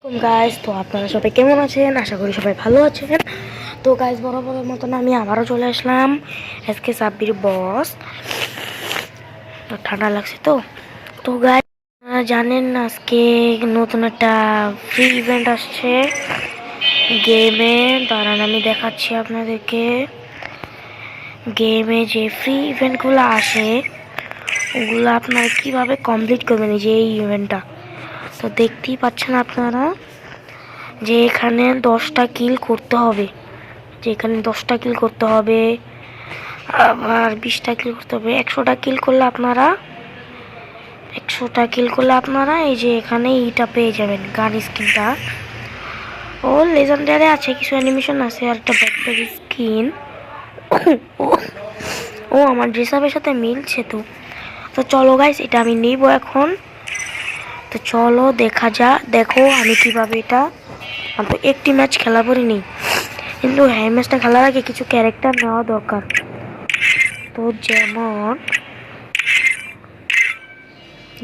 Guys, তো আপনারা সবাই কেমন আছেন? আশা করি সবাই ভালো আছেন। তো গাইস, বরাবরের মতন আমি আবারও চলে আসলাম এসকে সাব্বির বস। তো ঠান্ডা লাগছে তো তো গাইস, আপনারা জানেন আজকে নতুন একটা ফ্রি ইভেন্ট আসছে গেমে। দাঁড়ান আমি দেখাচ্ছি আপনাদেরকে। গেমে যে ফ্রি ইভেন্টগুলো আসে ওগুলো আপনারা কিভাবে কমপ্লিট করবেন, এই যে এই ইভেন্টটা। তো দেখতেই পাচ্ছেন আপনারা যে এখানে 10টা কিল করতে হবে, আবার 20টা কিল করতে হবে। 100টা কিল করলে আপনারা এই যে এখানে এইটা পেয়ে যাবেন, গান স্কিনটা। ও লেজেন্ডারি আছে, কিছু অ্যানিমেশন আছে, আর একটা ব্যাকপ্যাক স্কিন। ও আমার ড্রেস আপের সাথে মিলছে। তো চলো গাইস, এটা আমি নিব এখন। তো চলো দেখো আমি কিভাবে এটা। আমি তো একটি ম্যাচ খেলা পড়িনি, কিন্তু হ্যাঁ ম্যাচটা খেলার আগে কিছু ক্যারেক্টার নেওয়া দরকার। তো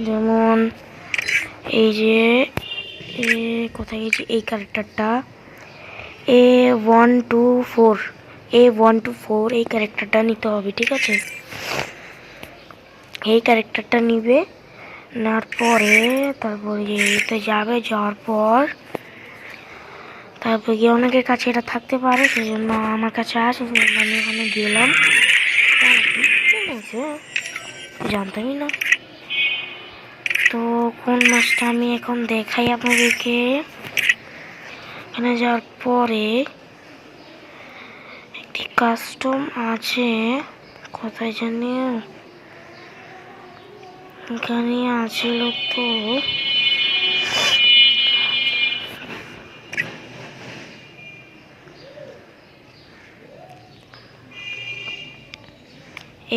যেমন এই যে কোথায় গেছে এই ক্যারেক্টারটা, A124 A124 এই ক্যারেক্টারটা নিতে হবে, ঠিক আছে? এই ক্যারেক্টারটা নিবে, নেওয়ার পরে তারপরে এতে যাওয়ার পর তারপর গিয়ে অনেকের কাছে এটা থাকতে পারে, সেই জন্য আমার কাছে আসে, আমি ওখানে গেলাম। জানতামই না। তো কোন মাছটা আমি এখন দেখাই আপনাদেরকে। এখানে যাওয়ার পরে একটি কাস্টম আছে, কোথায় জানি এখানে আছিল। তো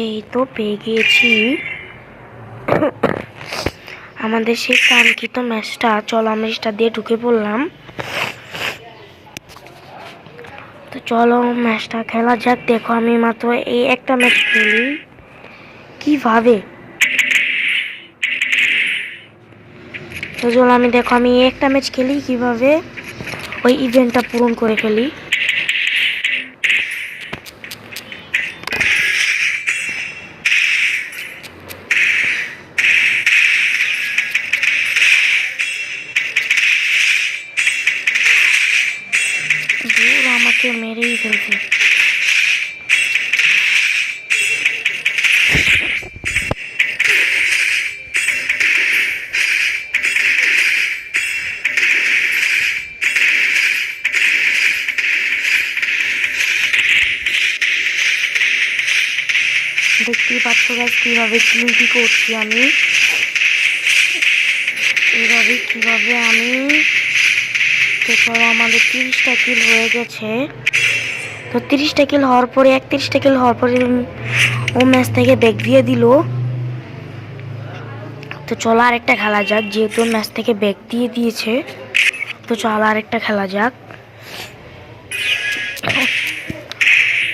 এই তো পেয়ে গিয়েছি আমাদের সেই কাঙ্ক্ষিত ম্যাচটা। চলো আমরা সেটা দিয়ে ঢুকে পড়লাম। তো চলো ম্যাচটা খেলা যাক। দেখো আমি মাত্র এই একটা ম্যাচ খেলি কিভাবে। তো চলো আমি একটা ম্যাচ খেলি কিভাবে ওই ইভেন্টটা পূরণ করে ফেলি। দূর আমাকে মেরেই ফেলছে। দেখতেই পাচ্ছ গাছ কিভাবে কিলটি করছি আমি, কিভাবে আমি। তো চলো আমাদের 30টা কিল হয়ে গেছে। তো 30টা কিল হওয়ার পরে 31টা কিল হওয়ার পরে ও ম্যাচ থেকে ব্যাক দিয়ে দিল। তো চলো আরেকটা খেলা যাক, যেহেতু ম্যাচ থেকে ব্যাক দিয়ে দিয়েছে। তো চলো আরেকটা খেলা যাক।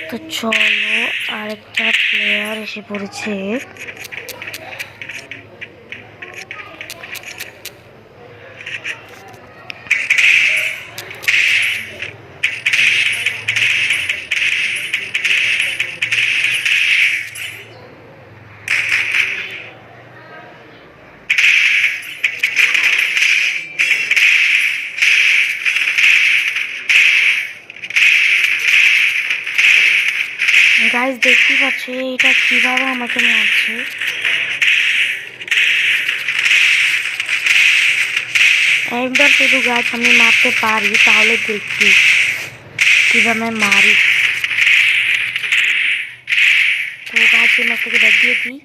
তো চলো আরেকটা প্লেয়ার এসে পড়েছে। গাইস দেখতে পাচ্ছি এটা কিভাবে আমাকে মারছে। একবার শুধু গাছ আমি মারতে পারি, তাহলে দেখছি কিভাবে মারি। তো গাছ এই ম্যাচ থেকে ব্যাক দিয়ে দিই।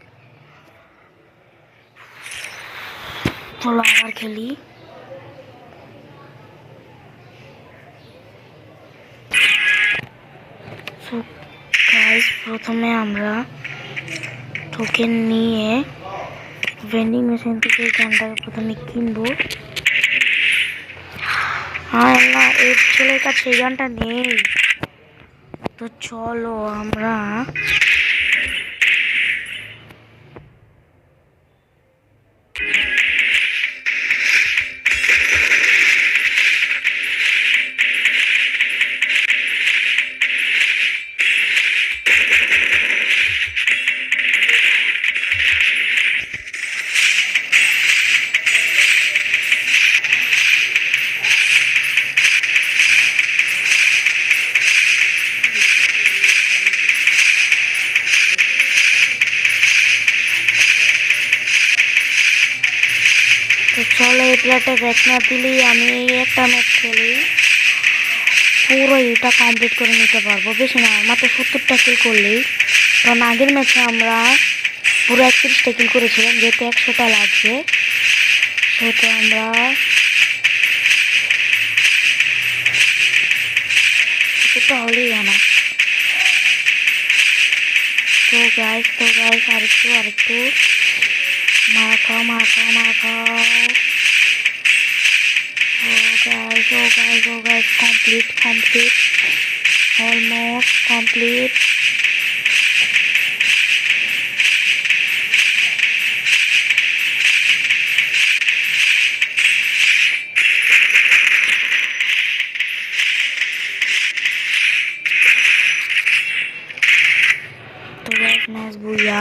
চলো আবার খেলি। গাইস প্রথমে আমরা টোকেন নিয়ে ভেন্ডিং মেশিন থেকে এই গানটাকে প্রথমে কিনবো। না, এর ছেলের কাছে এই গানটা নেই। তো চলো আমরা প্লেটে ব্যাক না দিলেই আমি একটা ম্যাচ খেলি পুরো এটা কমপ্লিট করে নিতে পারবো। বেশি না, মাত্র 70টা কিল করলেই। কারণ আগের ম্যাচে আমরা পুরো 31টা কিল করেছিলাম, যেহেতু 100টা লাগবে সেহেতু আমরা এটা হলেই না। তো গাইস আরেকটু মারা খাও। Oh guys, complete, almost complete. তো guys, nice বুইয়া।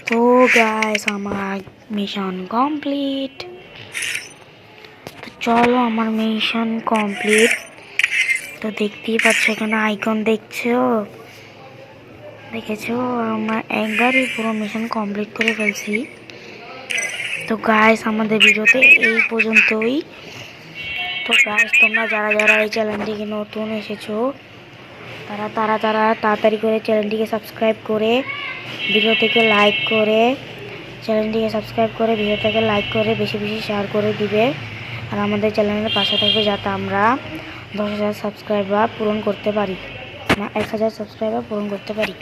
তো গাইস আমার মিশন কমপ্লিট। তো চলো, আমার মিশন কমপ্লিট। তো দেখতেই পাচ্ছ এখানে আইকন দেখেছো আমরা একবারই পুরো মিশন কমপ্লিট করে ফেলছি। তো গাইস আমাদের ভিডিওতে এই পর্যন্তই। তো গাইস তোমরা যারা এই চ্যানেলটিকে নতুন এসেছো তারা তাড়াতাড়ি করে চ্যানেলটিকে সাবস্ক্রাইব করে ভিডিওটিকে লাইক করে বেশি শেয়ার করে দিবে। আর আমাদের চ্যানেলের পাশে থাকবে যাতে আমরা 10,000 সাবস্ক্রাইবার পূরণ করতে পারি, না 1,000 সাবস্ক্রাইবার পূরণ করতে পারি।